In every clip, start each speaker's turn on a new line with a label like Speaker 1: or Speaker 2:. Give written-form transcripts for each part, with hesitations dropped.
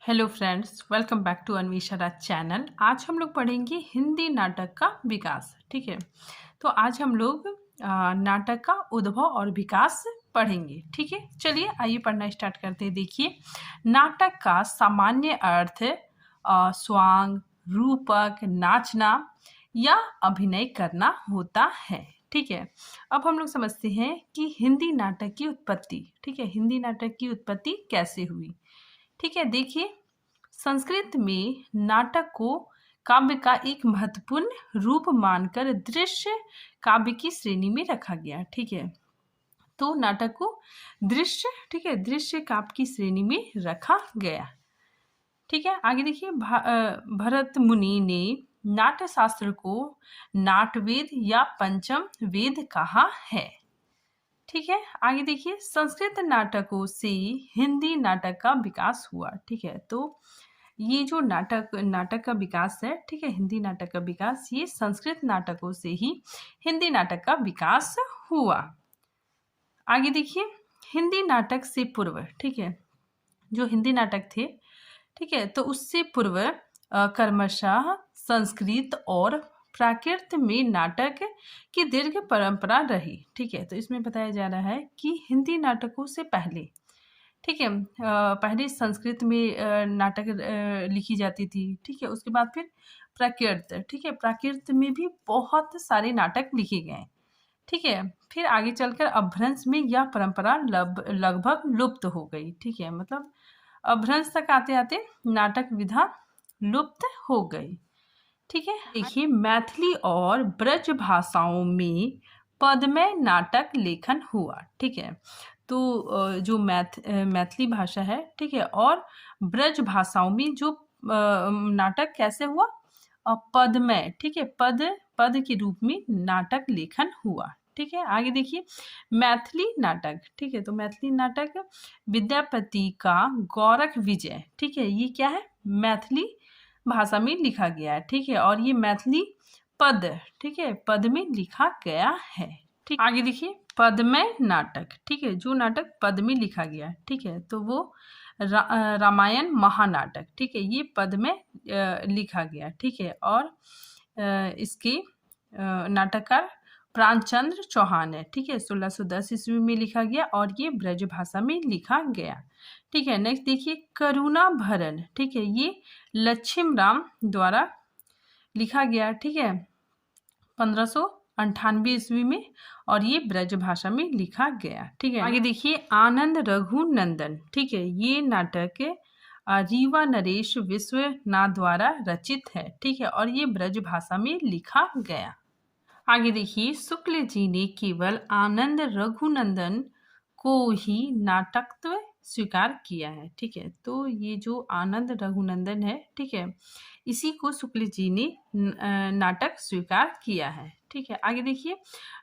Speaker 1: Hello friends, welcome back to Anvesha channel. आज हम लोग पढ़ेंगे हिंदी नाटक का विकास। ठीक है, तो आज हम लोग नाटक का उद्भव और विकास पढ़ेंगे। ठीक है, चलिए आइए पढ़ना स्टार्ट करते हैं। देखिए, नाटक का सामान्य अर्थ स्वांग, रूपक, नाचना या अभिनय करना होता है। ठीक है, अब हम लोग समझते हैं कि हिंदी नाटक की उत्पत्ति। ठीक है, हिंदी नाटक की उत्पत्ति कैसे हुई। ठीक है, देखिए, संस्कृत में नाटक को काव्य का एक महत्वपूर्ण रूप मानकर दृश्य काव्य की श्रेणी में रखा गया। ठीक है, तो नाटक को दृश्य, ठीक है, दृश्य काव्य की श्रेणी में रखा गया। ठीक है, आगे देखिए, भरत मुनि ने नाट्य शास्त्र को नाटवेद या पंचम वेद कहा है। ठीक है, आगे देखिए, संस्कृत नाटकों से हिंदी नाटक का विकास हुआ। ठीक है, तो ये जो नाटक का विकास है, ठीक है, हिंदी नाटक का विकास, ये संस्कृत नाटकों से ही हिंदी नाटक का विकास हुआ। आगे देखिए, हिंदी नाटक से पूर्व, ठीक है, जो हिंदी नाटक थे, ठीक है, तो उससे पूर्व क्रमशः संस्कृत और प्राकृत में नाटक की दीर्घ परंपरा रही। ठीक है, तो इसमें बताया जा रहा है कि हिंदी नाटकों से पहले, ठीक है, पहले संस्कृत में नाटक लिखी जाती थी। ठीक है, उसके बाद फिर प्राकृत, ठीक है, प्राकृत में भी बहुत सारे नाटक लिखे गए। ठीक है, फिर आगे चलकर अपभ्रंश में यह परंपरा लगभग लुप्त हो गई। ठीक है, मतलब अपभ्रंश तक आते आते नाटक विधा लुप्त हो गई। ठीक है, देखिए, मैथिली और ब्रज भाषाओं में पद्मय नाटक लेखन हुआ। ठीक है, तो जो मैथिली भाषा है, ठीक है, और ब्रज भाषाओं में जो नाटक कैसे हुआ, पद्मय, ठीक है, पद के रूप में नाटक लेखन हुआ। ठीक है, आगे देखिए, मैथिली नाटक, ठीक है, तो मैथिली नाटक विद्यापति का गौरख विजय, ठीक है, ये क्या है, मैथिली भाषा में लिखा गया है। ठीक है, और ये मैथिली पद, ठीक है, पद में लिखा गया है। ठीक, आगे देखिए, पद्मय नाटक, ठीक है, जो नाटक पद में लिखा गया, ठीक है, तो वो रामायण महानाटक, ठीक है, ये पद में लिखा गया। ठीक है, और इसके नाटककार प्राणचंद्र चौहान है। ठीक है, 1610 ईस्वी में लिखा गया और ये ब्रज भाषा में लिखा गया। ठीक है, नेक्स्ट देखिए, करुणा भरण, ठीक है, ये लक्ष्मण राम द्वारा लिखा गया। ठीक है, 1598 ईस्वी में, और ये ब्रज भाषा में लिखा गया। ठीक है, आगे देखिए, आनंद रघुनंदन, ठीक है, ये नाटक रीवा नरेश विश्वनाथ द्वारा रचित है। ठीक है, और ये ब्रज भाषा में लिखा गया। आगे देखिए, शुक्ल जी ने केवल आनंद रघुनंदन को ही नाटकत्व स्वीकार किया है। ठीक है, तो ये जो आनंद रघुनंदन है, ठीक है, इसी को शुक्ल जी ने नाटक स्वीकार किया है। ठीक है, आगे देखिए,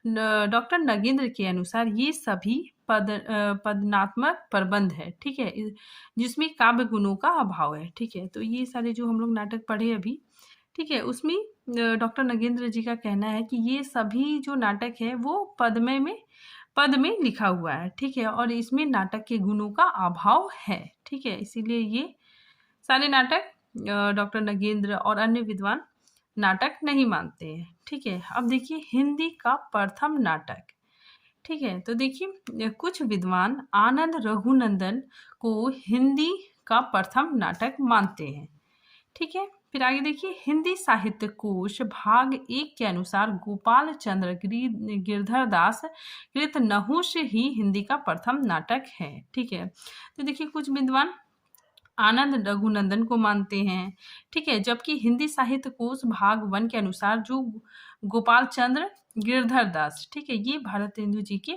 Speaker 1: डॉक्टर नगेंद्र के अनुसार ये सभी पदनात्मक प्रबंध है। ठीक है, जिसमें काव्य गुणों का अभाव है। ठीक है, तो ये सारे जो हम लोग नाटक पढ़े अभी, ठीक है, उसमें डॉक्टर नगेंद्र जी का कहना है कि ये सभी जो नाटक है वो पद में लिखा हुआ है। ठीक है, और इसमें नाटक के गुणों का अभाव है। ठीक है, इसीलिए ये सारे नाटक डॉक्टर नगेंद्र और अन्य विद्वान नाटक नहीं मानते हैं। ठीक है, अब देखिए, हिंदी का प्रथम नाटक। ठीक है, तो देखिए, कुछ विद्वान आनंद रघुनंदन को हिंदी का प्रथम नाटक मानते हैं। ठीक है, फिर आगे देखिए, हिंदी साहित्य कोश भाग 1 के अनुसार गोपाल चंद्र गिरधर दास कृत नहुष ही हिंदी का प्रथम नाटक है। ठीक है, तो देखिए, कुछ विद्वान आनंद रघुनंदन को मानते हैं। ठीक है, जबकि हिंदी साहित्य कोश भाग 1 के अनुसार जो गोपाल चंद्र गिरधर दास, ठीक है, ये भारतेंदु जी के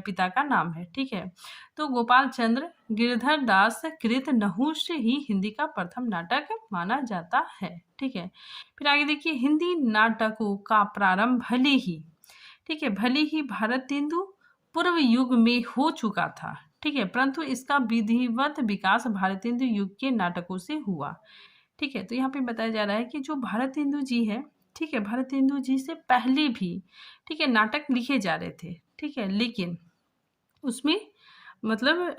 Speaker 1: पिता का नाम है। ठीक है, तो गोपाल चंद्र गिरधर दास कृत नहुष ही हिंदी का प्रथम नाटक माना जाता है। ठीक है, फिर आगे देखिए, हिंदी नाटकों का प्रारंभ भले ही भारतेंदु पूर्व युग में हो चुका था। ठीक है, परंतु इसका विधिवत विकास भारतेंदु युग के नाटकों से हुआ। ठीक है, तो यहाँ पे बताया जा रहा है कि जो भारतेंदु जी है, ठीक है, भारतेंदु जी से पहले भी, ठीक है, नाटक लिखे जा रहे थे। ठीक है, लेकिन उसमें मतलब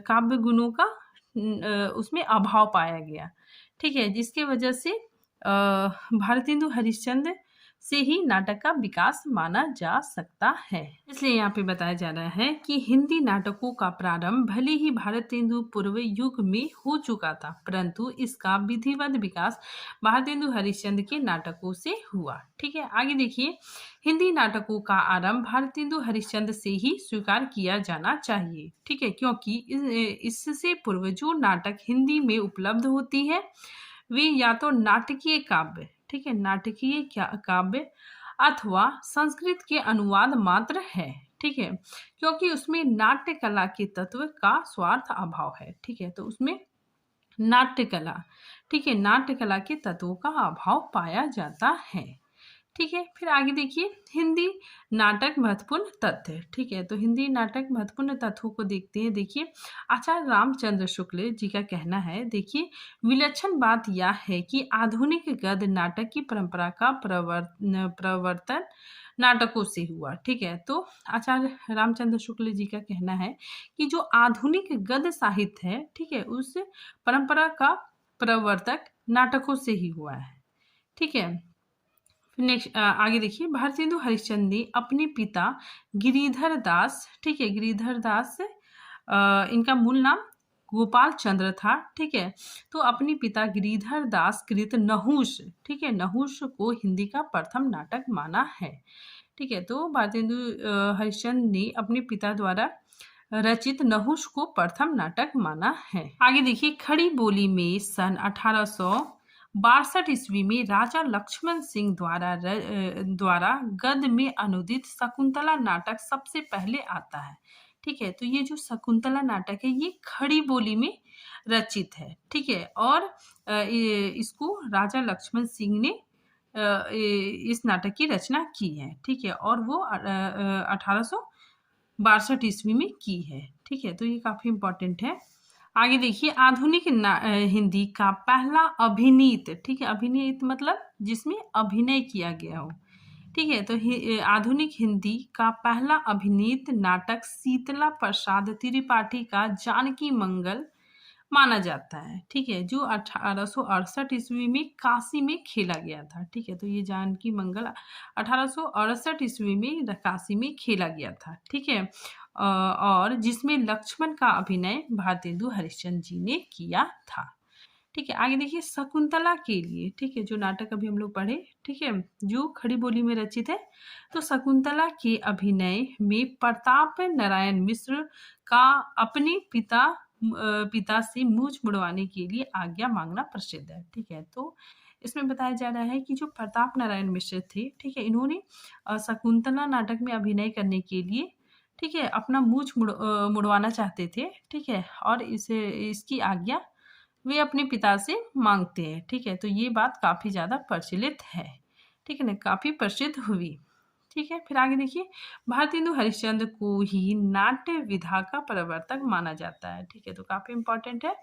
Speaker 1: काव्य गुणों का उसमें अभाव पाया गया। ठीक है, जिसकी वजह से भारतेंदु हरिश्चंद्र से ही नाटक का विकास माना जा सकता है। इसलिए यहाँ पे बताया जा रहा है कि हिंदी नाटकों का प्रारंभ भले ही भारतेंदु पूर्व युग में हो चुका था, परंतु इसका विधिवत विकास भारतेंदु हरिश्चंद्र के नाटकों से हुआ। ठीक है, आगे देखिए, हिंदी नाटकों का आरंभ भारतेंदु हरिश्चंद्र से ही स्वीकार किया जाना चाहिए। ठीक है, क्योंकि इससे पूर्व जो नाटक हिंदी में उपलब्ध होती है वे या तो नाटकीय काव्य, ठीक है, नाटकीय काव्य अथवा संस्कृत के अनुवाद मात्र है। ठीक है, क्योंकि उसमें नाट्य कला के तत्व का स्वार्थ अभाव है। ठीक है, तो उसमें नाट्य कला, ठीक है, नाट्य कला के तत्वों का अभाव पाया जाता है। ठीक है, फिर आगे देखिए, हिंदी नाटक महत्वपूर्ण तथ्य। ठीक है, तो हिंदी नाटक महत्वपूर्ण तथ्यों को देखते हैं। देखिए, आचार्य रामचंद्र शुक्ल जी का कहना है, देखिए, विलक्षण बात यह है कि आधुनिक गद्य नाटक की परंपरा का प्रवर्तन नाटकों से हुआ। ठीक है, तो आचार्य रामचंद्र शुक्ल जी का कहना है कि जो आधुनिक गद्य साहित्य है, ठीक है, उस परंपरा का प्रवर्तक नाटकों से ही हुआ है। ठीक है, नेक्स्ट आगे देखिए, भारतेंदु हरिश्चंद्र ने अपने पिता गिरिधर दास, ठीक है, गिरिधर दास इनका मूल नाम गोपाल चंद्र था। ठीक है, तो अपने पिता गिरिधर दास कृत नहुष, ठीक है, नहुष को हिंदी का प्रथम नाटक माना है। ठीक है, तो भारतेंदु हरिश्चंद्र ने अपने पिता द्वारा रचित नहुष को प्रथम नाटक माना है। आगे देखिए, खड़ी बोली में सन 1862 ईस्वी में राजा लक्ष्मण सिंह द्वारा गद्य में अनुदित शकुंतला नाटक सबसे पहले आता है। ठीक है, तो ये जो शकुंतला नाटक है ये खड़ी बोली में रचित है। ठीक है, और इसको राजा लक्ष्मण सिंह ने इस नाटक की रचना की है। ठीक है, और वो 1862 ईस्वी में की है। ठीक है, तो ये काफी इम्पोर्टेंट है। आगे देखिए, आधुनिक हिंदी का पहला अभिनीत, ठीक है, अभिनीत मतलब जिसमें अभिनय किया गया हो। ठीक है, तो आधुनिक हिंदी का पहला अभिनीत नाटक शीतला प्रसाद त्रिपाठी का जानकी मंगल माना जाता है। ठीक है, जो 1868 ईस्वी में काशी में खेला गया था। ठीक है, तो ये जानकी मंगल 1868 ईस्वी में काशी में खेला गया था। ठीक है, और जिसमें लक्ष्मण का अभिनय भारतेंदु हरिश्चंद्र जी ने किया था। ठीक है, आगे देखिए, शकुंतला के लिए, ठीक है, जो नाटक अभी हम लोग पढ़े, ठीक है, जो खड़ी बोली में रचित है, तो शकुंतला के अभिनय में प्रताप नारायण मिश्र का अपने पिता से मूंछ मुड़वाने के लिए आज्ञा मांगना प्रसिद्ध है। ठीक है, तो इसमें बताया जा रहा है कि जो प्रताप नारायण मिश्र थे, ठीक है, इन्होंने शकुंतला नाटक में अभिनय करने के लिए, ठीक है, अपना मूंछ मुड़वाना चाहते थे। ठीक है, और इसकी आज्ञा वे अपने पिता से मांगते हैं। ठीक है, तो ये बात काफ़ी ज़्यादा प्रचलित है। ठीक है ना, काफ़ी प्रसिद्ध हुई। ठीक है, फिर आगे देखिए, भारतेंदु हरिश्चंद्र को ही नाट्य विधा का प्रवर्तक माना जाता है। ठीक है, तो काफ़ी इम्पोर्टेंट है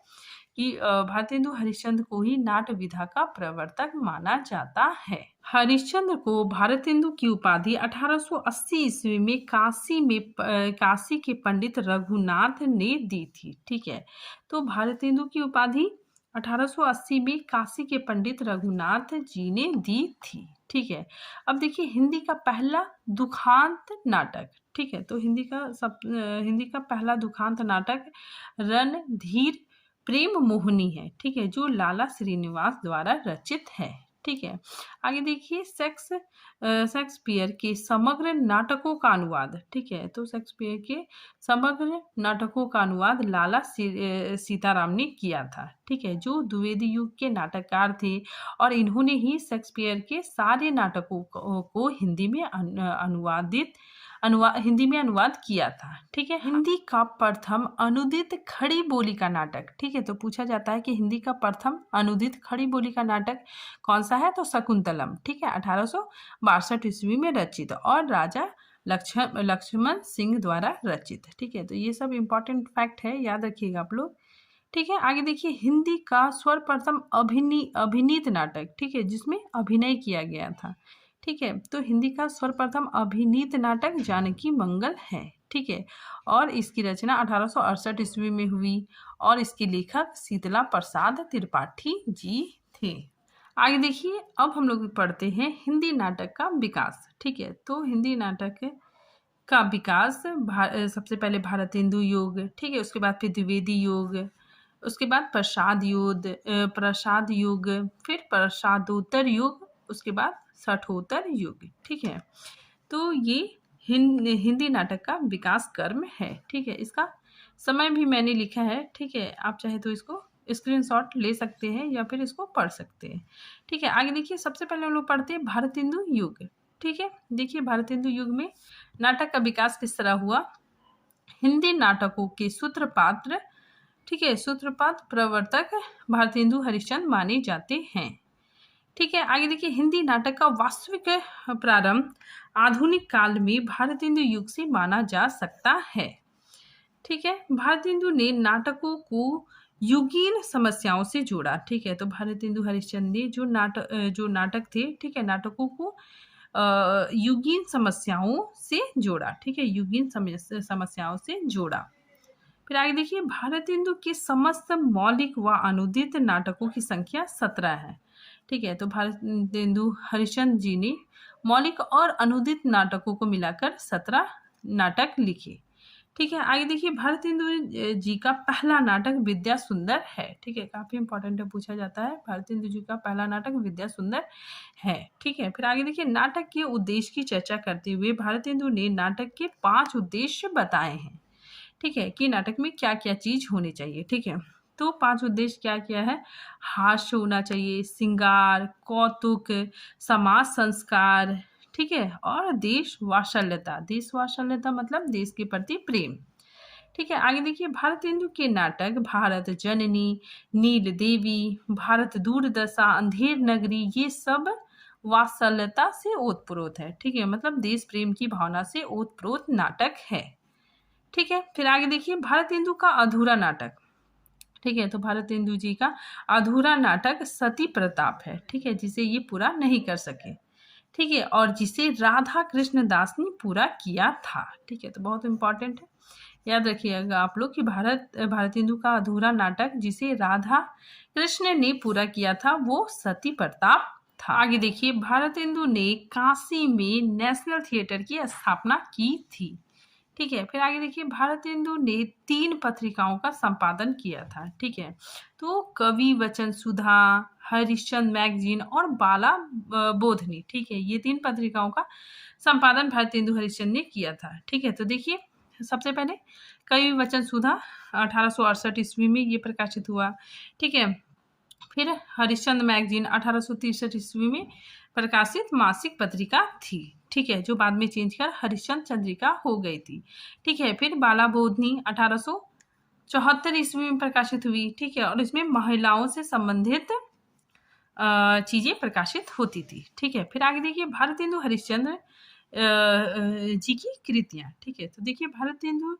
Speaker 1: कि भारतेंदु हरिश्चंद्र को ही नाट्य विधा का प्रवर्तक माना जाता है। हरिश्चंद्र को भारतेंदु की उपाधि 1880 ईस्वी में काशी के पंडित रघुनाथ ने दी थी। ठीक है, तो भारतेंदु की उपाधि 1880 में काशी के पंडित रघुनाथ जी ने दी थी। ठीक है, अब देखिए, हिंदी का पहला दुखांत नाटक, ठीक है, तो हिंदी का पहला दुखांत नाटक रणधीर प्रेम मोहिनी है। ठीक है, जो लाला श्रीनिवास द्वारा रचित है। ठीक है, आगे देखिए, शेक्सपियर के समग्र नाटकों का अनुवाद, ठीक है, तो शेक्सपियर के समग्र नाटकों का अनुवाद लाला सीताराम ने किया था। ठीक है, जो द्विवेदी युग के नाटककार थे और इन्होंने ही शेक्सपियर के सारे नाटकों को हिंदी में अनुवाद किया था। ठीक है, हिंदी का प्रथम अनुदित खड़ी बोली का नाटक, ठीक है, तो पूछा जाता है कि हिंदी का प्रथम अनुदित खड़ी बोली का नाटक कौन सा है, तो शकुंतलम। ठीक है, 1862 ईस्वी में रचित और राजा लक्ष्मण सिंह द्वारा रचित। ठीक है, तो ये सब इम्पोर्टेंट फैक्ट है, याद रखिएगा आप लोग। ठीक है, आगे देखिए, हिंदी का सर्वप्रथम अभिनीत नाटक, ठीक है, जिसमें अभिनय किया गया था। ठीक है। तो हिंदी का सर्वप्रथम अभिनीत नाटक जानकी मंगल है, ठीक है, और इसकी रचना 1868 ईस्वी में हुई और इसके लेखक शीतला प्रसाद त्रिपाठी जी थे। आगे देखिए, अब हम लोग पढ़ते हैं हिंदी नाटक का विकास, ठीक है। तो हिंदी नाटक का विकास सबसे पहले भारतेंदु युग, ठीक है, उसके बाद फिर द्विवेदी युग, उसके बाद प्रसाद युग, फिर प्रसादोत्तर युग, उसके बाद सठोत्तर युग, ठीक है। तो ये हिंदी नाटक का विकास क्रम है, ठीक है। इसका समय भी मैंने लिखा है, ठीक है, आप चाहे तो इसको स्क्रीनशॉट ले सकते हैं या फिर इसको पढ़ सकते हैं, ठीक है। आगे देखिए, सबसे पहले हम लोग पढ़ते हैं भारतेंदु युग, ठीक है। देखिए, भारतेंदु युग में नाटक का विकास किस तरह हुआ। हिंदी नाटकों के सूत्रपात, ठीक है, सूत्रपात प्रवर्तक भारतेंदु हरिश्चंद्र माने जाते हैं, ठीक है। आगे देखिए, हिंदी नाटक का वास्तविक प्रारंभ आधुनिक काल में भारतेंदु युग से माना जा सकता है, ठीक है। भारतेंदु ने नाटकों को युगीन समस्याओं से जोड़ा, ठीक है। तो भारतेंदु हरिश्चंद्र ने जो नाटक थे, ठीक है, नाटकों को युगीन समस्याओं से जोड़ा, ठीक है, युगीन समस्याओं से जोड़ा। फिर आगे देखिए, भारतेंदु के समस्त मौलिक व अनुदित नाटकों की संख्या 17 है, ठीक है। तो भारतेंदु हरिश्चंद्र जी ने मौलिक और अनुदित नाटकों को मिलाकर 17 नाटक लिखे, ठीक है। आगे देखिए, भारतेंदु जी का पहला नाटक विद्या सुंदर है, ठीक है, काफी इंपॉर्टेंट है, पूछा जाता है। भारतेंदु जी का पहला नाटक विद्या सुंदर है, ठीक है। फिर आगे देखिए, नाटक के उद्देश्य की चर्चा करते हुए भारतेंदु ने नाटक के 5 उद्देश्य बताए हैं, ठीक है, कि नाटक में क्या क्या चीज होनी चाहिए, ठीक है। तो 5 उद्देश्य क्या क्या है। हास्य होना चाहिए, श्रृंगार, कौतुक, समाज संस्कार, ठीक है, और देश वात्सल्यता मतलब देश के प्रति प्रेम, ठीक है। आगे देखिए, भारतेंदु के नाटक भारत जननी, नील देवी, भारत दूरदशा, अंधेर नगरी, ये सब वात्सल्यता से ओतप्रोत है, ठीक है, मतलब देश प्रेम की भावना से ओतप्रोत नाटक है, ठीक है। फिर आगे देखिए, भारतेंदु का अधूरा नाटक, ठीक है। तो भारतेंदु जी का अधूरा नाटक सती प्रताप है, ठीक है, जिसे ये पूरा नहीं कर सके, ठीक है, और जिसे राधा कृष्ण दास ने पूरा किया था, ठीक है। तो बहुत इंपॉर्टेंट है, याद रखिएगा आप लोग कि भारतेंदु का अधूरा नाटक जिसे राधा कृष्ण ने पूरा किया था वो सती प्रताप था। आगे देखिए, भारतेंदु ने काशी में नेशनल थिएटर की स्थापना की थी, ठीक है। फिर आगे देखिए, भारतेंदु ने 3 पत्रिकाओं का संपादन किया था, ठीक है। तो कवि वचन सुधा, हरिश्चंद्र मैगजीन और बाला बोधनी, ठीक है, ये 3 पत्रिकाओं का संपादन भारतेंदु हरिश्चंद्र ने किया था, ठीक है। तो देखिए, सबसे पहले कवि वचन सुधा 1868 ईस्वी में ये प्रकाशित हुआ, ठीक है। फिर हरिश्चंद्र मैगजीन 1863 ईस्वी में प्रकाशित मासिक पत्रिका थी, ठीक है, जो बाद में चेंज कर हरिश्चंद्र चंद्रिका हो गई थी, ठीक है। फिर बाला बोधनी 1874 ईस्वी में प्रकाशित हुई, ठीक है, और इसमें महिलाओं से संबंधित चीजें प्रकाशित होती थी, ठीक है। फिर आगे देखिए, भारतेंदु हरिश्चंद्र जी की कृतियां, ठीक है। तो देखिए, भारतेंदु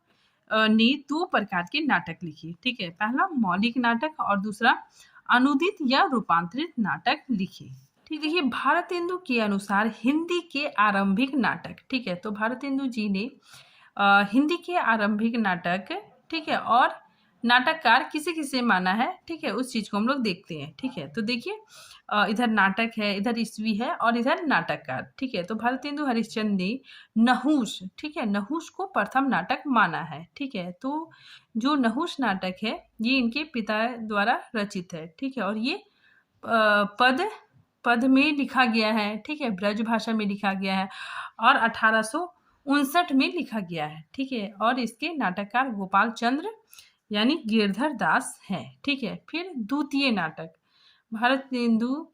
Speaker 1: ने 2 प्रकार के नाटक लिखे, ठीक है, पहला मौलिक नाटक और दूसरा अनुदित या रूपांतरित नाटक लिखे, ठीक। देखिए, भारतेंदु के अनुसार हिंदी के आरंभिक नाटक, ठीक है, तो भारतेंदु जी ने हिंदी के आरंभिक नाटक, ठीक है, और नाटककार किसे किसे माना है, ठीक है, उस चीज को हम लोग देखते हैं, ठीक है। तो देखिए, इधर नाटक है, इधर ईस्वी है और इधर नाटककार, ठीक है। तो भारतेंदु हरिश्चंद्र ने नहुष, ठीक है, नहुष को प्रथम नाटक माना है, ठीक है। तो जो नहुष नाटक है ये इनके पिता द्वारा रचित है, ठीक है, और ये पद में लिखा गया है, ठीक है, ब्रज भाषा में लिखा गया है और 1859 में लिखा गया है, ठीक है, और इसके नाटककार गोपाल चंद्र यानी गिरधर दास है, ठीक है। फिर द्वितीय नाटक भारतेंदु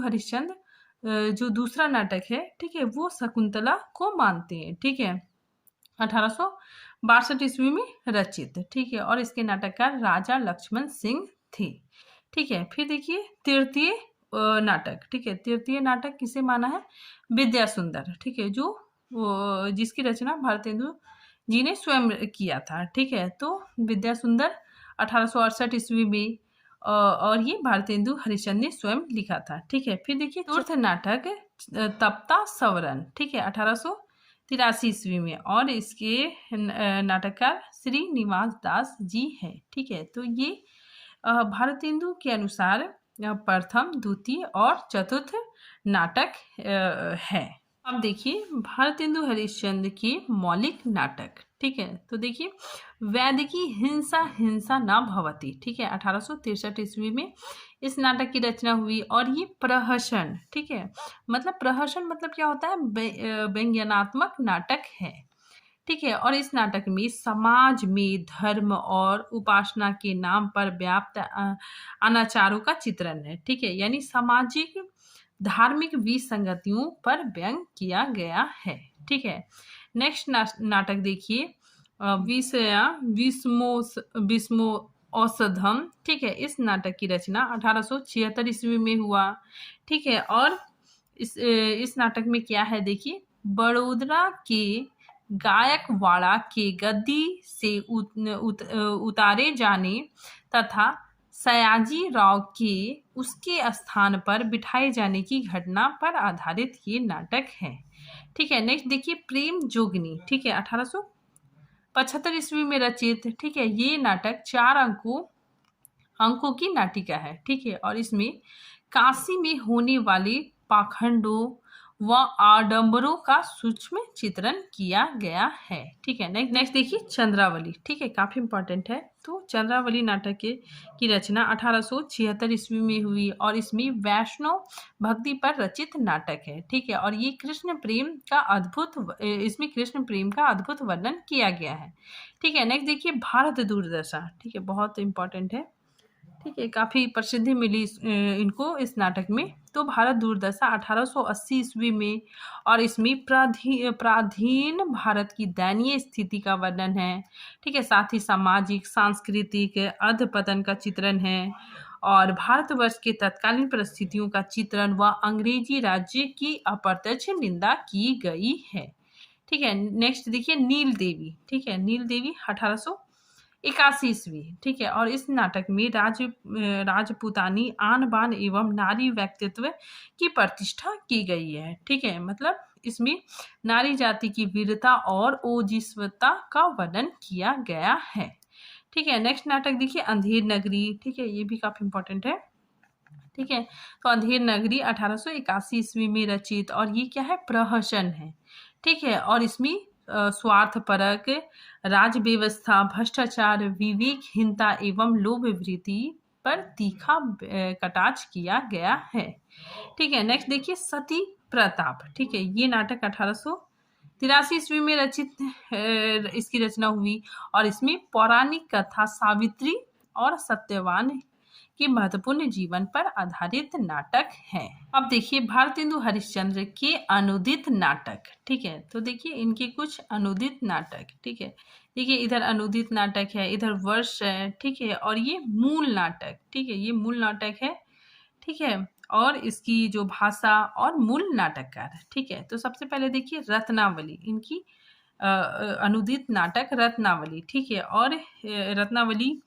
Speaker 1: हरिश्चंद्र जो दूसरा नाटक है, ठीक है, वो शकुंतला को मानते हैं, ठीक है, 1862 ईस्वी में रचित, ठीक है, और इसके नाटककार राजा लक्ष्मण सिंह थे, ठीक है। फिर देखिए, तृतीय नाटक, ठीक है, तृतीय नाटक किसे माना है, विद्या सुंदर, ठीक है, जो जिसकी रचना भारतेंदु जी ने स्वयं किया था, ठीक है। तो विद्या सुंदर 1868 ईस्वी में और ये भारतेंदु हरिश्चंद्र ने स्वयं लिखा था। ठीक है, फिर देखिए चतुर्थ नाटक तप्ता सवरन, ठीक है, 1883 ईस्वी में, और इसके नाटककार श्रीनिवास दास जी हैं। ठीक है, तो ये भारतेंदु के अनुसार प्रथम, द्वितीय और चतुर्थ नाटक है। अब देखिए भारतेंदु हरिश्चंद्र के मौलिक नाटक। ठीक है, तो देखिए वैदिकी हिंसा हिंसा न भवति, ठीक है, 1863 ईस्वी में इस नाटक की रचना हुई। और ये प्रहसन, ठीक है, मतलब प्रहसन मतलब क्या होता है, व्यंग्यात्मक नाटक है। ठीक है, और इस नाटक में समाज में धर्म और उपासना के नाम पर व्याप्त अनाचारों का चित्रण है। ठीक है, यानी सामाजिक धार्मिक विसंगतियों पर व्यंग किया गया है। ठीक है, नेक्स्ट नाटक देखिए विषया विस्मो औषधम। ठीक है, इस नाटक की रचना 1876 ईस्वी में हुआ। ठीक है, और इस नाटक में क्या है देखिए, बड़ोदरा के गायकवाड़ा के गद्दी से उतारे जाने तथा सयाजी राव के उसके स्थान पर बिठाए जाने की घटना पर आधारित ये नाटक है। ठीक है, नेक्स्ट देखिए प्रेम जोगनी। ठीक है, 1875 ईस्वी में रचित। ठीक है, ये नाटक 4 अंकों की नाटिका है। ठीक है, और इसमें काशी में होने वाले पाखंडों व आडंबरों का सूक्ष्म चित्रण किया गया है। ठीक है, नेक्स्ट देखिए चंद्रावली। ठीक है, काफी इंपॉर्टेंट है। तो चंद्रावली नाटक की रचना 1876 ईस्वी में हुई, और इसमें वैष्णव भक्ति पर रचित नाटक है। ठीक है, और ये इसमें कृष्ण प्रेम का अद्भुत वर्णन किया गया है। ठीक है, नेक्स्ट देखिए भारत दूरदर्शन। ठीक है, बहुत इंपॉर्टेंट है। ठीक है, काफ़ी प्रसिद्धि मिली इनको इस नाटक में। तो भारत दूरदशा 1880 ईस्वी में, और इसमें प्राधीन भारत की दयनीय स्थिति का वर्णन है। ठीक है, साथ ही सामाजिक सांस्कृतिक अधपतन का चित्रण है, और भारतवर्ष के तत्कालीन परिस्थितियों का चित्रण व अंग्रेजी राज्य की अप्रत्यक्ष निंदा की गई है। ठीक है, नेक्स्ट देखिए नील देवी। ठीक है, नील देवी 1881 ईस्वी। ठीक है, और इस नाटक में राजपूतानी आन बान एवं नारी व्यक्तित्व की प्रतिष्ठा की गई है। ठीक है, मतलब इसमें नारी जाति की वीरता और ओजस्वता का वर्णन किया गया है। ठीक है, नेक्स्ट नाटक देखिए अंधेर नगरी। ठीक है, ये भी काफी इंपॉर्टेंट है। ठीक है, तो अंधेर नगरी 1881 ईस्वी में रचित, और ये क्या है, प्रहसन है। ठीक है, और इसमें स्वार्थपरक राज व्यवस्था, भ्रष्टाचार, विवेकहीनता एवं लोभ वृत्ति पर तीखा कटाक्ष किया गया है। ठीक है, नेक्स्ट देखिए सती प्रताप। ठीक है, ये नाटक 1883 ईस्वी में रचित इसकी रचना हुई, और इसमें पौराणिक कथा सावित्री और सत्यवान के महत्वपूर्ण जीवन पर आधारित नाटक है। अब देखिए भारतेंदु हरिश्चंद्र के अनुदित नाटक। ठीक है, तो देखिए इनके कुछ अनुदित नाटक। ठीक है, देखिए इधर अनुदित नाटक है, इधर वर्ष है। ठीक है, और ये मूल नाटक। ठीक है, ये मूल नाटक है। ठीक है, और इसकी जो भाषा और मूल नाटककार। ठीक है, तो सबसे पहले देखिए रत्नावली, इनकी अनुदित नाटक रत्नावली। ठीक है, और रत्नावली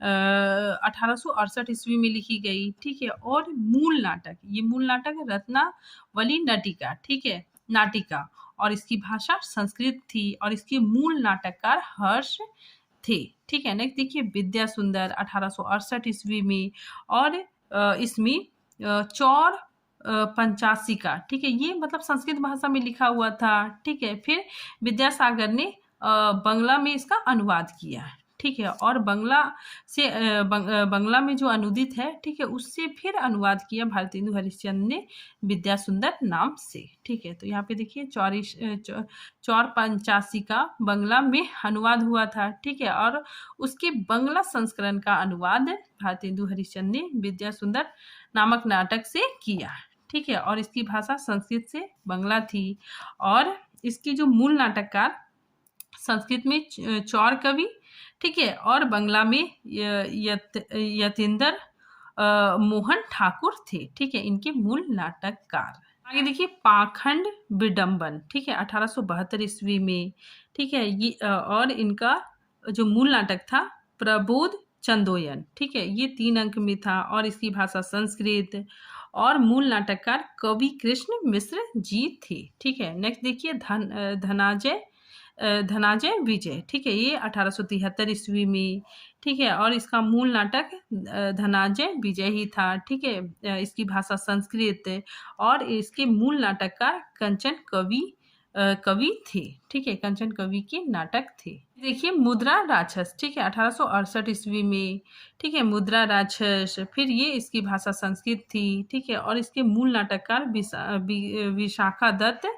Speaker 1: 1868 ईस्वी में लिखी गई। ठीक है, और मूल नाटक, ये मूल नाटक है रत्नावली नाटिका। ठीक है, नाटिका, और इसकी भाषा संस्कृत थी, और इसके मूल नाटककार हर्ष थे। ठीक है, नेक्स्ट देखिए विद्या सुंदर 1868 ईस्वी में, और इसमें चौर पंचासिका। ठीक है, ये मतलब संस्कृत भाषा में लिखा हुआ था। ठीक है, फिर विद्यासागर ने बंगला में इसका अनुवाद किया। ठीक है, और बंगला में जो अनुदित है, ठीक है, उससे फिर अनुवाद किया भारतेंदु हरिश्चंद्र ने विद्या सुंदर नाम से। ठीक है, तो यहाँ पे देखिए चौर पंचासी का बंगला में अनुवाद हुआ था। ठीक है, और उसके बंगला संस्करण का अनुवाद भारतेंदु हरिश्चंद्र ने विद्या सुंदर नामक नाटक से किया। ठीक है, और इसकी भाषा संस्कृत से बंगला थी, और इसकी जो मूल नाटककार संस्कृत में चौर कवि, ठीक है, और बंगला में यतीन्द्र मोहन ठाकुर थे। ठीक है, इनके मूल नाटककार। आगे देखिए पाखंड विडंबन। ठीक है, 1872 ईस्वी में। ठीक है, ये और इनका जो मूल नाटक था प्रबोध चंदोयन, ठीक है, ये 3 अंक में था और इसकी भाषा संस्कृत और मूल नाटककार कवि कृष्ण मिश्र जी थे, ठीक है। नेक्स्ट देखिए धनाजय विजय, ठीक है, ये 1873 ईस्वी में, ठीक है, और इसका मूल नाटक धनाजय विजय ही था, ठीक है। इसकी भाषा संस्कृत और इसके मूल नाटककार कवि थे, ठीक है, कंचन कवि के नाटक थे। देखिए मुद्रा राक्षस, ठीक है, 1868 ईस्वी में, ठीक है, मुद्रा राक्षस, फिर ये इसकी भाषा संस्कृत थी, ठीक है, और इसके मूल नाटककार विशाखा दत्त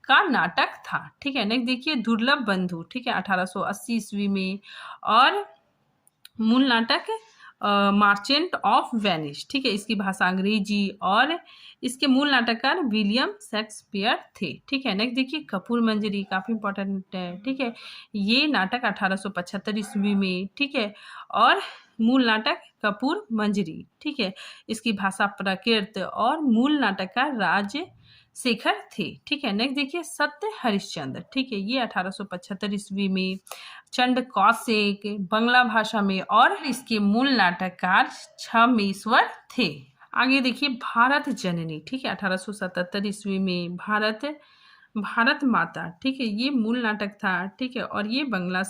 Speaker 1: का नाटक था, ठीक है। नेक्स्ट देखिए दुर्लभ बंधु, ठीक है, 1880 ईस्वी में, और मूल नाटक मार्चेंट ऑफ वेनिस, ठीक है, इसकी भाषा अंग्रेजी और इसके मूल नाटककार विलियम शेक्सपियर थे, ठीक है। नेक्स्ट देखिए कपूर मंजरी, काफ़ी इंपॉर्टेंट है, ठीक है, ये नाटक 1875 ईस्वी में, ठीक है, और मूल नाटक कपूर मंजरी, ठीक है, इसकी भाषा प्राकृत और मूल नाटककार राजशेखर थे, ठीक है। नेक्स्ट देखिए सत्य हरिश्चंद्र, ठीक है, ये 1875 ईस्वी में, चंड कौशिक बांग्ला भाषा में और इसके मूल नाटककार छमेश्वर थे। आगे देखिए भारत जननी, ठीक है, 1877 ईस्वी में, भारत माता, ठीक है, ये मूल नाटक था, ठीक है, और ये बांग्ला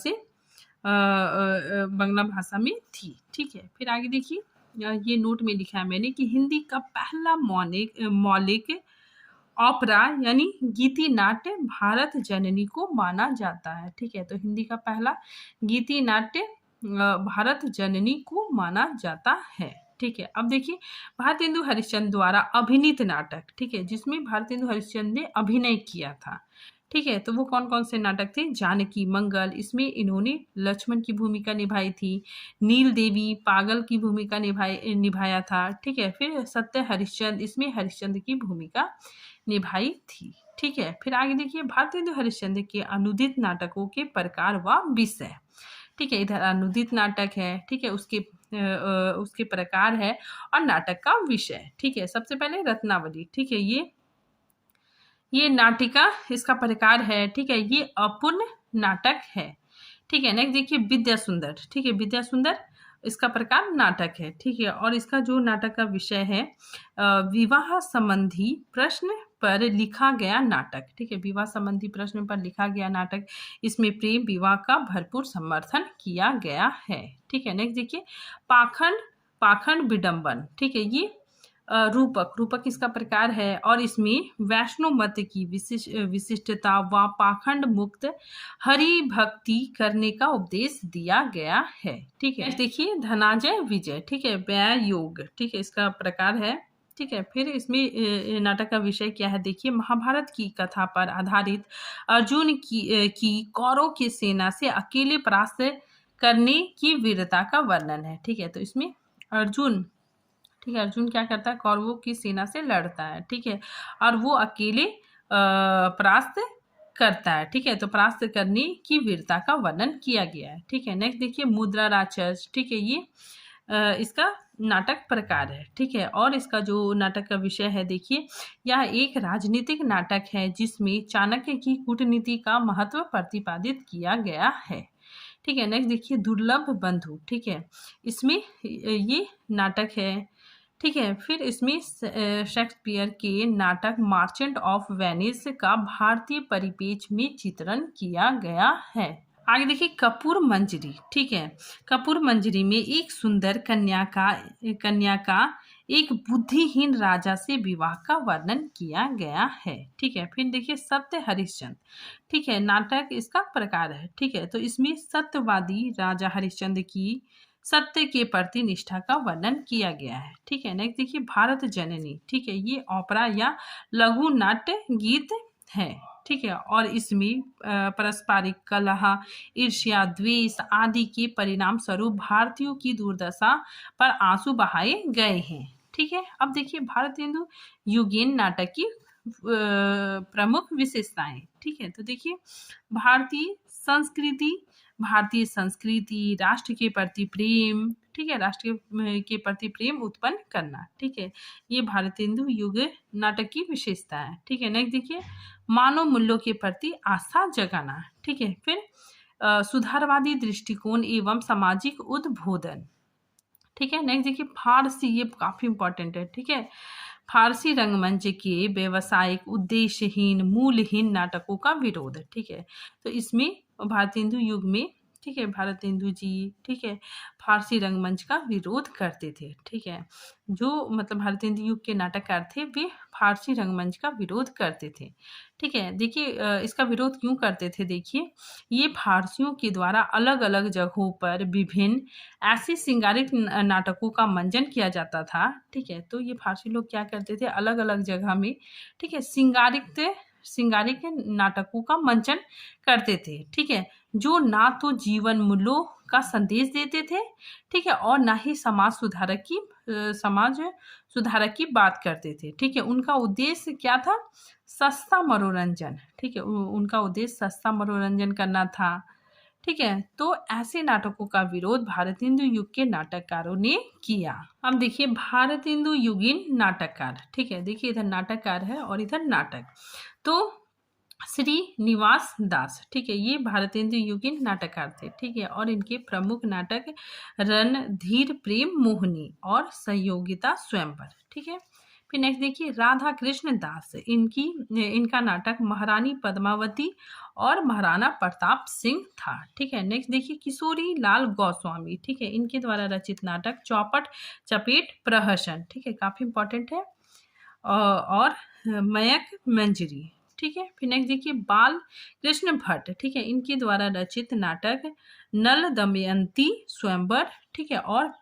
Speaker 1: भाषा में थी, ठीक है। फिर आगे देखिए ये नोट में लिखा है मैंने कि हिंदी का पहला मौलिक ऑपरा यानी गीति नाट्य भारत जननी को माना जाता है, ठीक है, तो हिंदी का पहला गीति नाट्य भारत जननी को माना जाता है, ठीक है। अब देखिए भारतेंदु हरिश्चंद्र द्वारा अभिनीत नाटक, ठीक है, जिसमें भारतेंदु हरिश्चंद्र ने अभिनय किया था, ठीक है, तो वो कौन कौन से नाटक थे? जानकी मंगल, इसमें इन्होंने लक्ष्मण की भूमिका निभाई थी। नील देवी पागल की भूमिका निभाया था, ठीक है। फिर सत्य हरिश्चंद्र, इसमें हरिश्चंद्र की भूमिका निभाई थी, ठीक है। फिर आगे देखिए भारतेंदु हरिश्चंद्र के अनुदित नाटकों के प्रकार व विषय, ठीक है, इधर अनुदित नाटक है, ठीक है, उसके प्रकार है और नाटक का विषय, ठीक है। सबसे पहले रत्नावली, ठीक है, ये नाटिका इसका प्रकार है, ठीक है, ये अपूर्ण नाटक है, ठीक है। नेक्स्ट देखिए विद्या सुंदर, ठीक है, विद्या सुंदर इसका प्रकार नाटक है, ठीक है, और इसका जो नाटक का विषय है विवाह संबंधी प्रश्न पर लिखा गया नाटक, ठीक है, विवाह संबंधी प्रश्न पर लिखा गया नाटक, इसमें प्रेम विवाह का भरपूर समर्थन किया गया है, ठीक है। नेक्स्ट देखिए पाखंड विडंबन, ठीक है, ये रूपक इसका प्रकार है और इसमें वैष्णव मत की विशिष्टता व पाखंड मुक्त हरि भक्ति करने का उपदेश दिया गया है, ठीक है। देखिए धनाजय विजय, ठीक है, व्यय योग, ठीक है, इसका प्रकार है, ठीक है। फिर इसमें नाटक का विषय क्या है? देखिए महाभारत की कथा पर आधारित अर्जुन की कौरव की सेना से अकेले परास्त करने की वीरता का वर्णन है, ठीक है। तो इसमें अर्जुन, ठीक है, अर्जुन क्या करता है? कौरवों की सेना से लड़ता है, ठीक है, और वो अकेले परास्त करता है, ठीक है, तो परास्त करने की वीरता का वर्णन किया गया है, ठीक है। नेक्स्ट देखिए मुद्रा राक्षस, ठीक है, ये इसका नाटक प्रकार है, ठीक है, और इसका जो नाटक का विषय है देखिए यह एक राजनीतिक नाटक है जिसमें चाणक्य की कूटनीति का महत्व प्रतिपादित किया गया है, ठीक है। नेक्स्ट देखिए दुर्लभ बंधु, ठीक है, इसमें ये नाटक है, ठीक है। फिर इसमें शेक्सपियर के नाटक मार्चेंट ऑफ वेनिस का भारतीय परिपेक्ष में चित्रण किया गया है। आगे देखिए कपूर मंजरी, ठीक है, कपूर मंजरी में एक सुंदर कन्या का एक बुद्धिहीन राजा से विवाह का वर्णन किया गया है, ठीक है। फिर देखिए सत्य हरिश्चंद्र, ठीक है, नाटक इसका प्रकार है, ठीक है, तो इसमें सत्यवादी राजा हरिश्चंद्र की सत्य के प्रति निष्ठा का वर्णन किया गया है, ठीक है। नेक्स्ट देखिए भारत जननी, ठीक है, ये ऑपरा या लघु नाट्य गीत है, ठीक है, और इसमें पारस्परिक कलह ईर्ष्या द्वेष आदि के परिणाम स्वरूप भारतीयों की दुर्दशा पर आंसू बहाए गए हैं, ठीक है। अब देखिए भारतेंदु युगेन नाटक की प्रमुख विशेषताएं, ठीक है, तो देखिए भारतीय संस्कृति राष्ट्र के प्रति प्रेम, ठीक है, राष्ट्र के प्रति प्रेम उत्पन्न करना, ठीक है, ये भारतेंदु युग नाटक की विशेषता है, ठीक है। नेक्स्ट देखिए मानव मूल्यों के प्रति आस्था जगाना, ठीक है। फिर सुधारवादी दृष्टिकोण एवं सामाजिक उद्बोधन, ठीक है। नेक्स्ट देखिए फारसी, ये काफ़ी इंपॉर्टेंट है। ठीक है, फारसी रंगमंच के व्यावसायिक उद्देश्यहीन मूलहीन नाटकों का विरोध। ठीक है, तो इसमें भारतेंदु युग में, ठीक है, भारतेंदु जी, ठीक है, फारसी रंगमंच का विरोध करते थे। ठीक है, जो मतलब भारतेंदु युग के नाटककार थे वे फारसी रंगमंच का विरोध करते थे। ठीक है, देखिए इसका विरोध क्यों करते थे, देखिए ये फारसियों के द्वारा अलग अलग जगहों पर विभिन्न ऐसे श्रृंगारिक नाटकों का मंचन किया जाता था। ठीक है, तो ये फारसी लोग क्या करते थे, अलग अलग जगह में, ठीक है, श्रृंगारिक नाटकों का मंचन करते थे। ठीक है, जो ना तो जीवन मूल्यों का संदेश देते थे, ठीक है, और ना ही समाज सुधारक की बात करते थे। ठीक है, उनका उद्देश्य क्या था, सस्ता मनोरंजन। ठीक है, उनका उद्देश्य सस्ता मनोरंजन करना था। ठीक है, तो ऐसे नाटकों का विरोध भारतेंदु युग के नाटककारों ने किया। अब देखिए भारतेंदु युगीन नाटककार। ठीक है, देखिए इधर नाटककार है और इधर नाटक। तो श्रीनिवास दास, ठीक है, ये भारतेंदु युगीन नाटककार थे। ठीक है, और इनके प्रमुख नाटक रणधीर प्रेम मोहिनी और संयोगिता स्वयंवर। ठीक है, फिर नेक्स्ट देखिए राधा कृष्ण दास, इनका नाटक महारानी पद्मावती और महाराणा प्रताप सिंह था। ठीक है, नेक्स्ट देखिए किशोरी लाल गोस्वामी, ठीक है, इनके द्वारा रचित नाटक चौपट चपेट प्रहसन। ठीक है, काफी इंपॉर्टेंट है। और मयक मंजरी। ठीक है, फिर नेक्स्ट देखिए बाल कृष्ण भट्ट, ठीक है, इनके द्वारा रचित नाटक नल दमयंती स्वयंवर। ठीक है, और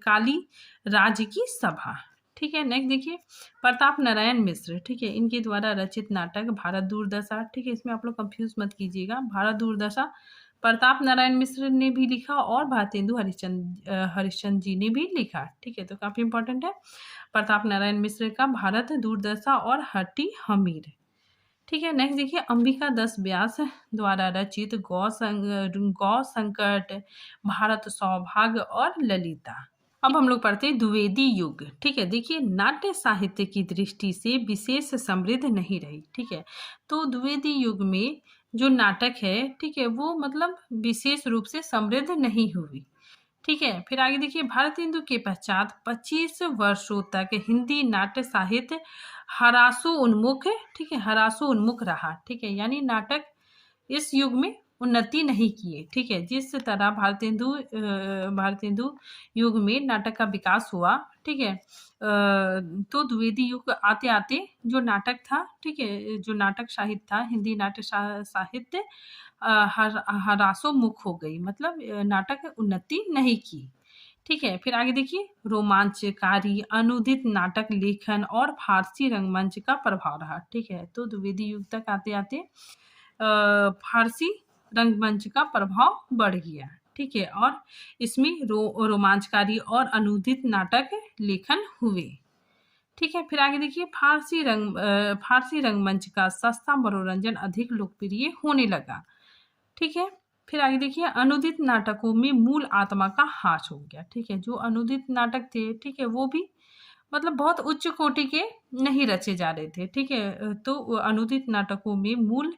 Speaker 1: काली राज की सभा। ठीक है, नेक्स्ट देखिए प्रताप नारायण मिश्र, ठीक है, इनके द्वारा रचित नाटक भारत दूरदशा। ठीक है, इसमें आप लोग कंफ्यूज मत कीजिएगा, भारत दूरदशा प्रताप नारायण मिश्र ने भी लिखा और भारतेंदु हरिश्चंद्र जी ने भी लिखा। ठीक है, तो काफी इंपॉर्टेंट है प्रताप नारायण मिश्र का भारत दूरदशा और हट्टी हमीर। ठीक है, नेक्स्ट देखिए अंबिका दास व्यास द्वारा रचित गौ संकट, भारत सौभाग्य और ललिता। अब हम लोग पढ़ते हैं द्विवेदी युग। ठीक है, देखिए नाट्य साहित्य की दृष्टि से विशेष समृद्ध नहीं रही। ठीक है, तो द्विवेदी युग में जो नाटक है, ठीक है, वो मतलब विशेष रूप से समृद्ध नहीं हुई। ठीक है, फिर आगे देखिए भारतेंदु के पश्चात 25 वर्षों तक हिंदी नाट्य साहित्य हरासो उन्मुख, ठीक है, हरासो उन्मुख रहा। ठीक है, यानी नाटक इस युग में उन्नति नहीं किए। ठीक है, जिस तरह भारतेंदु युग में नाटक का विकास हुआ, ठीक है, तो द्विवेदी युग आते आते जो नाटक था, ठीक है, जो नाटक साहित्य था, हिंदी नाट्य साहित्य हरासोन्मुख हो गई, मतलब नाटक उन्नति नहीं की। ठीक है, फिर आगे देखिए रोमांचकारी अनुदित नाटक लेखन और फारसी रंगमंच का प्रभाव रहा। ठीक है, तो द्विवेदी युग तक आते आते फारसी रंगमंच का प्रभाव बढ़ गया। ठीक है, और इसमें रोमांचकारी और अनुदित नाटक लेखन हुए। ठीक है, फिर आगे देखिए फारसी रंगमंच का सस्ता मनोरंजन अधिक लोकप्रिय होने लगा। ठीक है, फिर आगे देखिए अनुदित नाटकों में मूल आत्मा का ह्रास हो गया। ठीक है, जो अनुदित नाटक थे, ठीक है, वो भी मतलब बहुत उच्च कोटि के नहीं रचे जा रहे थे। ठीक है, तो अनुदित नाटकों में मूल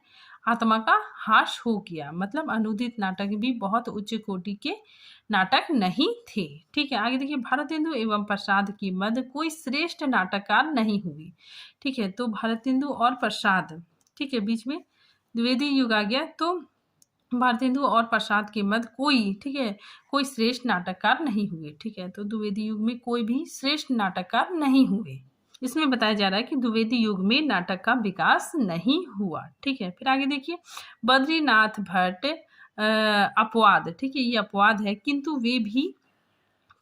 Speaker 1: आत्मा का ह्रास हो गया, मतलब अनुदित नाटक भी बहुत उच्च कोटि के नाटक नहीं थे। ठीक है, आगे देखिए भारतेंदु एवं प्रसाद की मध्य कोई श्रेष्ठ नाटककार नहीं हुई। ठीक है, तो भारतेंदु और प्रसाद, ठीक है, बीच में द्विवेदी युग आ गया, तो भारतेंदु और प्रसाद के मध्य कोई, ठीक है, कोई श्रेष्ठ नाटककार नहीं हुए। ठीक है, तो द्विवेदी युग में कोई भी श्रेष्ठ नाटककार नहीं हुए। इसमें बताया जा रहा है कि द्विवेदी युग में नाटक का विकास नहीं हुआ। ठीक है, फिर आगे देखिए बद्रीनाथ भट्ट अपवाद, ठीक है, ये अपवाद है, किंतु वे भी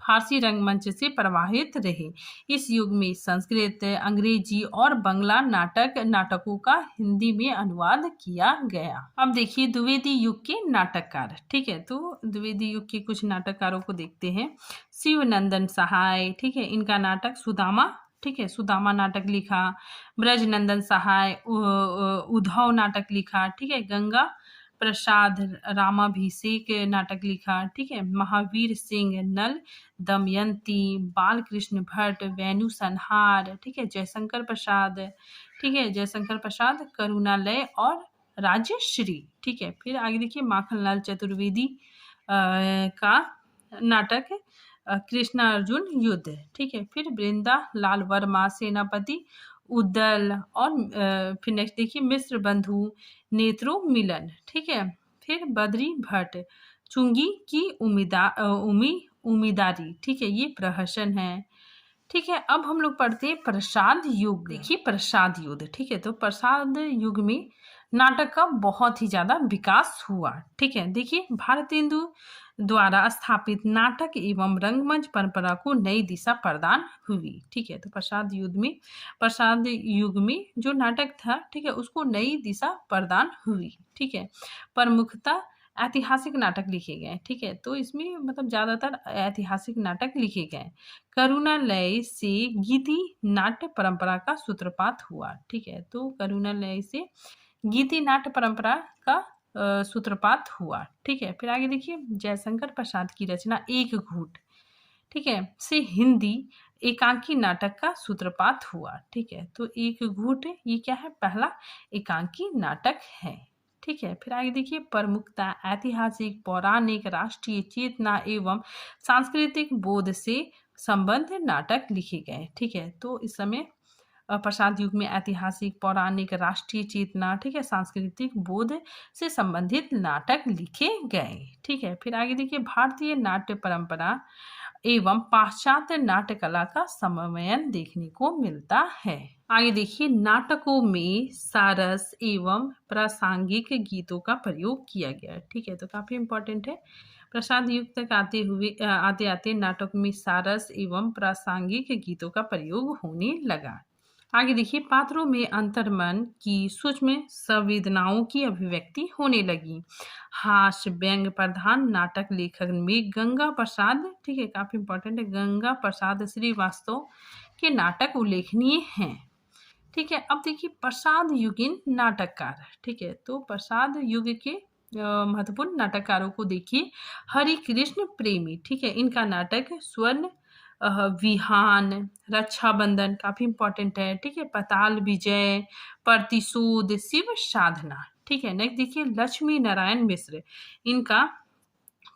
Speaker 1: फारसी रंगमंच से प्रभावित रहे। इस युग में संस्कृत, अंग्रेजी और बंगला नाटकों का हिंदी में अनुवाद किया गया। अब देखिए द्विवेदी युग के नाटककार। ठीक है, तो द्विवेदी युग के कुछ नाटककारों को देखते हैं। शिवनंदन सहाय, ठीक है, इनका नाटक सुदामा, ठीक है, सुदामा नाटक लिखा। ब्रजनंदन सहाय उद्धव नाटक लिखा। ठीक है, गंगा प्रसाद रामाभिषेक नाटक लिखा। ठीक है, महावीर सिंह नल दमयंती, बालकृष्ण भट्ट वेणु संहार। ठीक है, जयशंकर प्रसाद, ठीक है, जयशंकर प्रसाद करुणालय और राजश्री। ठीक है, फिर आगे देखिए माखनलाल चतुर्वेदी का नाटक कृष्ण अर्जुन युद्ध, ठीक है। फिर वृंदा लाल वर्मा सेनापति उद्दल और फिर नेक्स्ट देखिए मिस्र बंधु नेत्रो मिलन, ठीक है। फिर बद्री भट्ट चुंगी की उम्मीदारी, ठीक है, ये प्रहसन है, ठीक है। अब हम लोग पढ़ते हैं प्रसाद युग। देखिए प्रसाद युग, ठीक है। तो प्रसाद युग में नाटक का बहुत ही ज्यादा विकास हुआ, ठीक है। देखिए भारतेंदु द्वारा स्थापित नाटक एवं रंगमंच परंपरा को नई दिशा प्रदान हुई, ठीक है। तो प्रसाद युग में जो नाटक था, ठीक है, उसको नई दिशा प्रदान हुई, ठीक है। प्रमुखता ऐतिहासिक नाटक लिखे गए, ठीक है। तो इसमें मतलब ज्यादातर ऐतिहासिक नाटक लिखे गए। करुणालय से गीति नाट्य परंपरा का सूत्रपात हुआ, ठीक है। तो करुणालय से गीति नाट्य परंपरा का सूत्रपात हुआ, ठीक है। फिर आगे देखिए जयशंकर प्रसाद की रचना एक घूट, ठीक है, से हिंदी एकांकी नाटक का सूत्रपात हुआ, ठीक है। तो एक घूट ये क्या है, पहला एकांकी नाटक है, ठीक है। फिर आगे देखिए प्रमुखता ऐतिहासिक पौराणिक राष्ट्रीय चेतना एवं सांस्कृतिक बोध से संबद्ध नाटक लिखे गए, ठीक है। तो इस समय प्रसाद युग में ऐतिहासिक पौराणिक राष्ट्रीय चेतना, ठीक है, सांस्कृतिक बोध से संबंधित नाटक लिखे गए, ठीक है। फिर आगे देखिए भारतीय नाट्य परंपरा एवं पाश्चात्य नाट्य कला का समन्वयन देखने को मिलता है। आगे देखिए नाटकों में सारस एवं प्रासंगिक गीतों का प्रयोग किया गया, ठीक है। तो काफी इंपॉर्टेंट है। प्रसाद युग तक आते आते नाटक में सारस एवं प्रासंगिक गीतों का प्रयोग होने लगा। आगे देखिए पात्रों में अंतर्मन की सूक्ष्म संवेदनाओं की अभिव्यक्ति होने लगी। हास्य व्यंग प्रधान नाटक लेखन में गंगा प्रसाद, ठीक है, काफी इंपॉर्टेंट है, गंगा प्रसाद श्रीवास्तव के नाटक उल्लेखनीय हैं, ठीक है। अब देखिए प्रसाद युगीन नाटककार, ठीक है। तो प्रसाद युग के महत्वपूर्ण नाटककारों को देखिए हरि कृष्ण प्रेमी, ठीक है, इनका नाटक स्वर्ण विहान, रक्षाबंधन काफी इंपॉर्टेंट है, ठीक है, पाताल विजय, प्रतिशोध, शिव साधना, ठीक है। नेक्स्ट देखिए लक्ष्मी नारायण मिश्र, इनका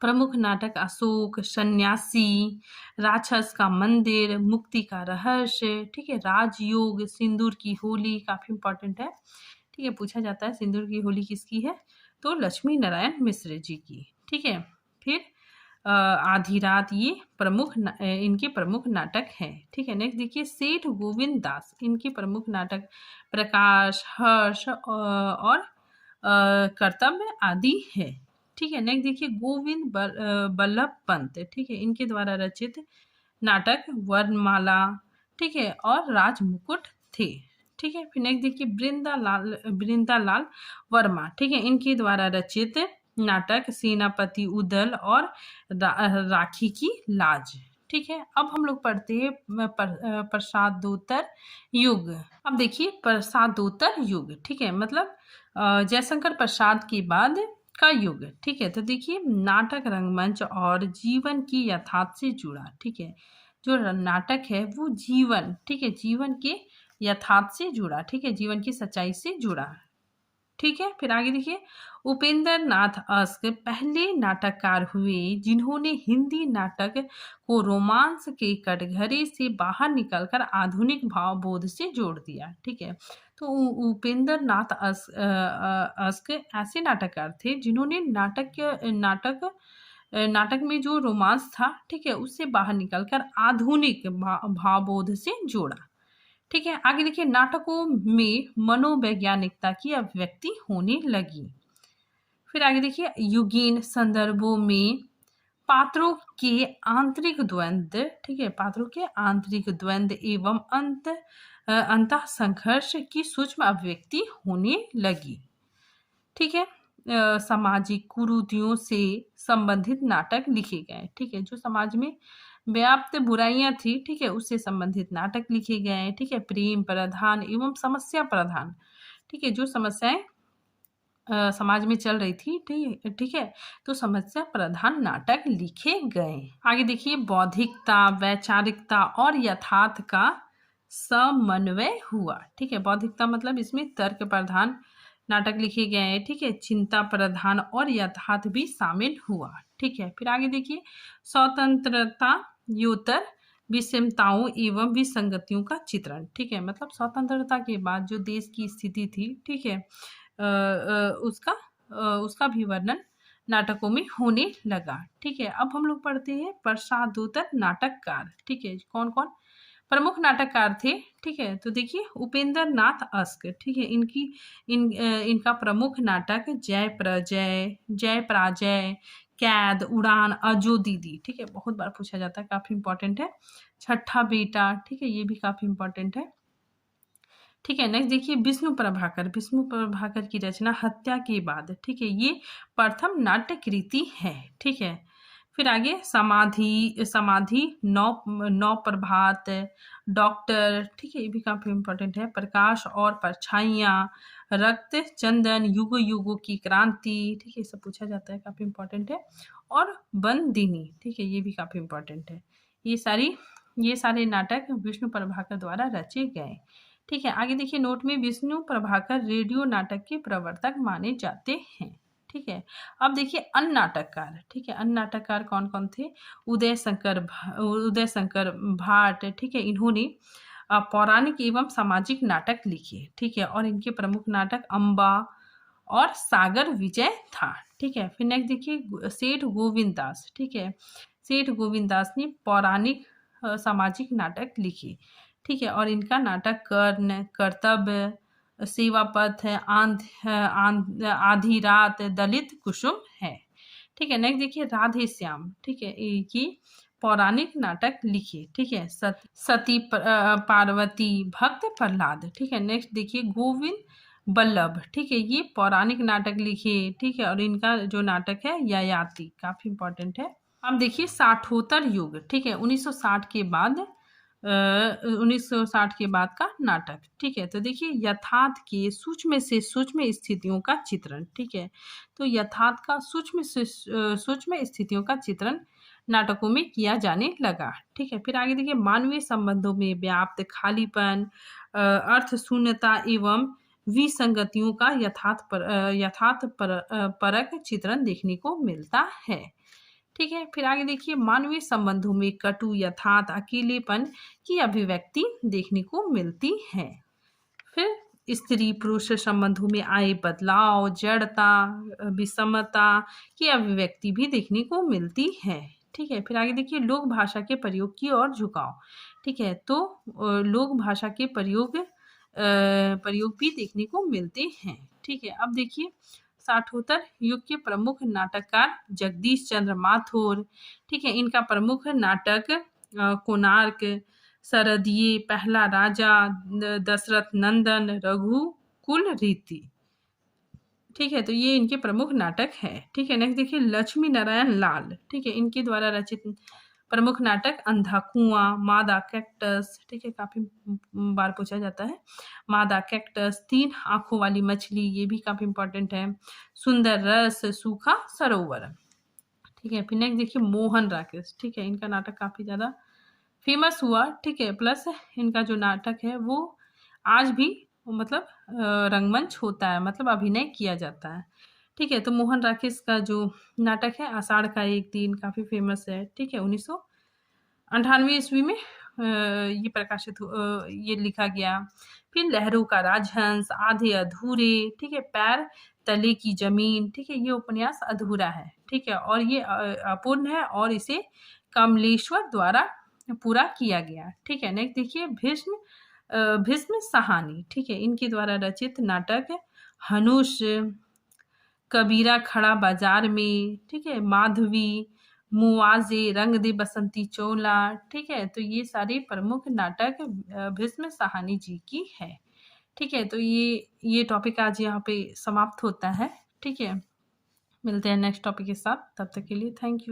Speaker 1: प्रमुख नाटक अशोक, सन्यासी, राक्षस का मंदिर, मुक्ति का रहस्य, ठीक है, राजयोग, सिंदूर की होली काफी इंपॉर्टेंट है, ठीक है, पूछा जाता है सिंदूर की होली किसकी है, तो लक्ष्मी नारायण मिश्र जी की, ठीक है। फिर आधी रात ये इनके प्रमुख नाटक हैं, ठीक है। नेक्स्ट देखिए सेठ गोविंद दास, इनके प्रमुख नाटक प्रकाश, हर्ष और कर्तव्य आदि है, ठीक है। नेक्स्ट देखिए गोविंद बल्लभ पंत, ठीक है, इनके द्वारा रचित नाटक वर्णमाला, ठीक है, और राजमुकुट थे, ठीक है। फिर नेक्स्ट देखिए वृंदालाल वर्मा, ठीक है, इनके द्वारा रचित नाटक सेनापति उदल और राखी की लाज, ठीक है। अब हम लोग पढ़ते हैं प्रसादोत्तर युग। अब देखिए प्रसादोत्तर युग, ठीक है, मतलब जयशंकर प्रसाद के बाद का युग, ठीक है। तो देखिए नाटक रंगमंच और जीवन की यथार्थ से जुड़ा, ठीक है, जो नाटक है वो जीवन, ठीक है, जीवन के यथार्थ से जुड़ा, ठीक है, जीवन की सच्चाई से जुड़ा, ठीक है। फिर आगे देखिए उपेंद्र नाथ अस्क पहले नाटककार हुए जिन्होंने हिंदी नाटक को रोमांस के कटघरे से बाहर निकलकर आधुनिक भावबोध से जोड़ दिया, ठीक है। तो उपेंद्र नाथ अस्क ऐसे नाटककार थे जिन्होंने नाटक में जो रोमांस था, ठीक है, उससे बाहर निकलकर आधुनिक भावबोध से जोड़ा, ठीक है। आगे देखिए नाटकों में मनोवैज्ञानिकता की अभिव्यक्ति होने लगी। फिर आगे देखिए युगीन संदर्भों में पात्रों के आंतरिक द्वंद्व, ठीक है, पात्रों के आंतरिक द्वंद्व एवं अंत संघर्ष की सूक्ष्म अभिव्यक्ति होने लगी, ठीक है। सामाजिक कुरीतियों से संबंधित नाटक लिखे गए, ठीक है, जो समाज में व्याप्त बुराइयां थी, ठीक है, उससे संबंधित नाटक लिखे गए, ठीक है। प्रेम प्रधान एवं समस्या प्रधान, ठीक है, जो समस्याएं समाज में चल रही थी, ठीक है, तो समस्या प्रधान नाटक लिखे गए। आगे देखिए बौद्धिकता, वैचारिकता और यथार्थ का समन्वय हुआ, ठीक है। बौद्धिकता मतलब इसमें तर्क प्रधान नाटक लिखे गए हैं, ठीक है, चिंता प्रधान और यथार्थ भी शामिल हुआ, ठीक है। फिर आगे देखिए स्वतंत्रता योतर विषमताओं एवं विसंगतियों का चित्रण। ठीक है, मतलब स्वतंत्रता के बाद जो देश की स्थिति थी, ठीक है, उसका भी वर्णन नाटकों में होने लगा। ठीक है, अब हम लोग पढ़ते हैं प्रसादोत्तर नाटककार। ठीक है, कौन कौन प्रमुख नाटककार थे। ठीक है, तो देखिए उपेंद्र नाथ अस्क। ठीक है, इनका प्रमुख नाटक जय प्रजय, जय पराजय, कैद, उड़ान, अजो दीदी। ठीक है, बहुत बार पूछा जाता है, काफी इंपॉर्टेंट है। छठा बेटा। ठीक है, ये भी काफी इंपॉर्टेंट है। ठीक है, नेक्स्ट देखिए विष्णु प्रभाकर की रचना हत्या के बाद। ठीक है, ये प्रथम नाट्य कृति है। ठीक है, फिर आगे समाधि समाधि नौ नौ प्रभात, डॉक्टर। ठीक है, ये भी काफी इंपॉर्टेंट है। प्रकाश और परछाइयाँ, रक्त चंदन, युगों युगों की क्रांति। ठीक है, ये सब पूछा जाता है, काफी इंपॉर्टेंट है। और बंदिनी। ठीक है, ये भी काफी इंपॉर्टेंट है। ये सारे नाटक विष्णु प्रभाकर द्वारा रचे गए। ठीक है, आगे देखिए नोट में विष्णु प्रभाकर रेडियो नाटक के प्रवर्तक माने जाते हैं। ठीक है, अब देखिए अन्य नाटककार। ठीक है, अन्य नाटककार कौन कौन थे। उदय शंकर भाट। ठीक है, इन्होंने पौराणिक एवं सामाजिक नाटक लिखे। ठीक है, और इनके प्रमुख नाटक अम्बा और सागर विजय था। ठीक है, फिर नेक्स्ट देखिए सेठ गोविंद दास। ठीक है, सेठ गोविंद दास ने पौराणिक सामाजिक नाटक लिखे। ठीक है, और इनका नाटक कर्ण, कर्तव्य, सेवापथ, आधी रात, दलित कुसुम है। ठीक है, नेक्स्ट देखिए राधे श्याम। ठीक है, ये पौराणिक नाटक लिखे। ठीक है, सती पार्वती, भक्त प्रहलाद। ठीक है, नेक्स्ट देखिए गोविंद बल्लभ। ठीक है, ये पौराणिक नाटक लिखे। ठीक है, और इनका जो नाटक है ययाति, काफी इंपॉर्टेंट है। अब देखिए साठोत्तर युग। ठीक है, 1960 के बाद 1960 के बाद का नाटक। ठीक है, तो देखिए यथार्थ के सूक्ष्म से सूक्ष्म स्थितियों का चित्रण। ठीक है, तो यथार्थ का सूक्ष्म से सूक्ष्म स्थितियों का चित्रण नाटकों में किया जाने लगा। ठीक है, फिर आगे देखिए मानवीय संबंधों में व्याप्त खालीपन, अर्थ शून्यता एवं विसंगतियों का यथार्थ परक चित्रण देखने को मिलता है। ठीक है, फिर आगे देखिए मानवीय संबंधों में कटु, यथार्थ, अकेलेपन की अभिव्यक्ति देखने को मिलती है। फिर स्त्री पुरुष संबंधों में आए बदलाव, जड़ता, विषमता की अभिव्यक्ति भी देखने को मिलती है। ठीक है, फिर आगे देखिए लोक भाषा के प्रयोग की ओर झुकाव। ठीक है, तो लोक भाषा के प्रयोग भी देखने को मिलते हैं। ठीक है, अब देखिए साठोत्तर युग के प्रमुख नाटककार जगदीश चंद्र माथुर। ठीक है, इनका प्रमुख नाटक कोणार्क, सरदिये, पहला राजा, दशरथ नंदन, रघुकुल रीति। ठीक है, तो ये इनके प्रमुख नाटक है। ठीक है, नेक्स्ट देखिए लक्ष्मी नारायण लाल। ठीक है, इनके द्वारा रचित प्रमुख नाटक अंधा कुआं, मादा कैक्टस। ठीक है, काफी बार पूछा जाता है। मादा कैक्टस, तीन आंखों वाली मछली, ये भी काफी इंपॉर्टेंट है। सुंदर रस, सूखा सरोवर। ठीक है, फिर नेक्स्ट देखिए मोहन राकेश। ठीक है, इनका नाटक काफी ज्यादा फेमस हुआ। ठीक है, प्लस इनका जो नाटक है वो आज भी मतलब रंगमंच होता है, मतलब अभिनय किया जाता है। ठीक है, तो मोहन राकेश का जो नाटक है आषाढ़ का एक दिन, काफी फेमस है। ठीक है, 1998 ईस्वी में ये प्रकाशित ये लिखा गया। फिर लहरों का राजहंस, आधे अधूरे। ठीक है, पैर तले की जमीन। ठीक है, ये उपन्यास अधूरा है। ठीक है, और ये अपूर्ण है और इसे कमलेश्वर द्वारा पूरा किया गया। ठीक है, नेक्स्ट देखिए भीष्म सहानी। ठीक है, इनके द्वारा रचित नाटक हनुष, कबीरा खड़ा बाजार में। ठीक है, माधवी, मुआजे, रंग दे बसंती चोला। ठीक है, तो ये सारे प्रमुख नाटक भीष्म सहानी जी की है। ठीक है, तो ये टॉपिक आज यहाँ पे समाप्त होता है। ठीक है, मिलते हैं नेक्स्ट टॉपिक के साथ, तब तक के लिए थैंक यू।